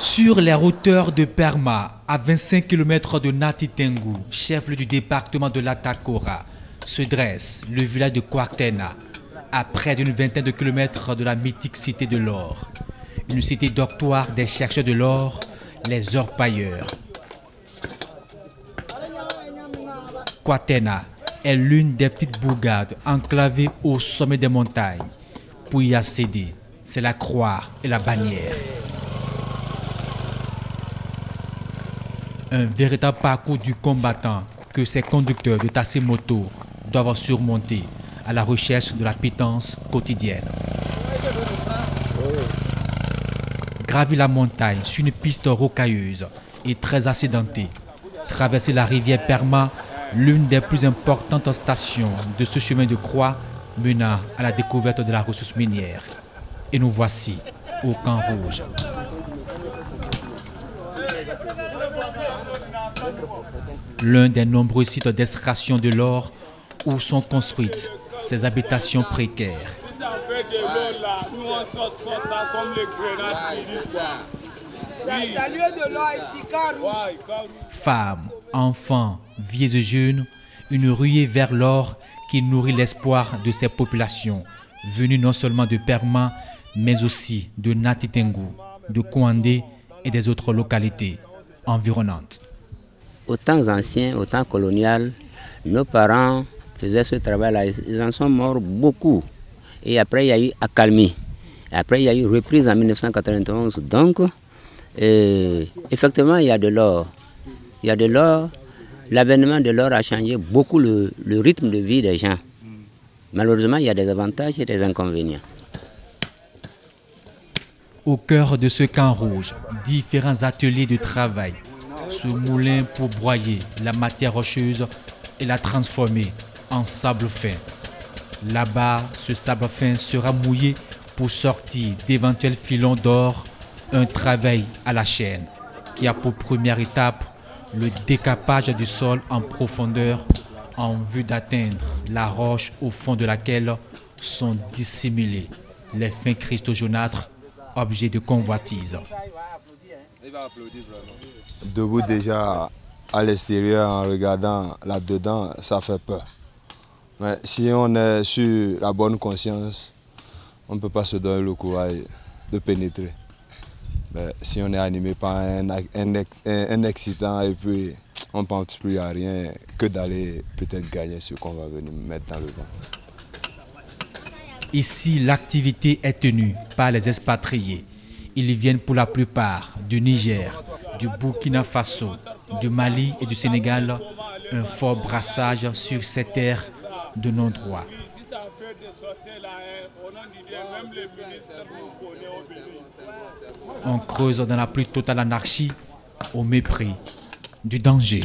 Sur les hauteurs de Perma, à 25 km de Nati Tengu, chef-lieu du département de l'Atakora, se dresse le village de Kwatena, à près d'une vingtaine de kilomètres de la mythique cité de l'or. Une cité dortoir des chercheurs de l'or, les orpailleurs. Kwatena est l'une des petites bourgades enclavées au sommet des montagnes. Pour y accéder, c'est la croix et la bannière. Un véritable parcours du combattant que ces conducteurs de taxi-moto doivent surmonter à la recherche de la pitance quotidienne. Gravir la montagne sur une piste rocailleuse et très accidentée. Traverser la rivière Perma, l'une des plus importantes stations de ce chemin de croix menant à la découverte de la ressource minière. Et nous voici au Camp Rouge. L'un des nombreux sites d'extraction de l'or où sont construites ces habitations précaires. Femmes, enfants, vieux et jeunes, une ruée vers l'or qui nourrit l'espoir de ces populations venues non seulement de Perma, mais aussi de Nati Tengu, de Kouandé et des autres localités environnantes. Aux temps anciens, au temps colonial, nos parents faisaient ce travail-là. Ils en sont morts beaucoup. Et après, il y a eu accalmie. Après, il y a eu reprise en 1991. Donc, effectivement, il y a de l'or. Il y a de l'or. L'avènement de l'or a changé beaucoup le rythme de vie des gens. Malheureusement, il y a des avantages et des inconvénients. Au cœur de ce camp rouge, différents ateliers de travail. Ce moulin pour broyer la matière rocheuse et la transformer en sable fin. Là-bas, ce sable fin sera mouillé pour sortir d'éventuels filons d'or, un travail à la chaîne qui a pour première étape le décapage du sol en profondeur en vue d'atteindre la roche au fond de laquelle sont dissimulés les fins cristaux jaunâtres, objets de convoitise. Debout déjà à l'extérieur en regardant là-dedans, ça fait peur. Mais si on est sur la bonne conscience, on ne peut pas se donner le courage de pénétrer. Mais si on est animé par un excitant et puis on ne pense plus à rien que d'aller peut-être gagner ce qu'on va venir mettre dans le ventre. Ici, l'activité est tenue par les expatriés. Ils viennent pour la plupart du Niger, du Burkina Faso, du Mali et du Sénégal. Un fort brassage sur ces terres de non-droit. On creuse dans la plus totale anarchie au mépris du danger.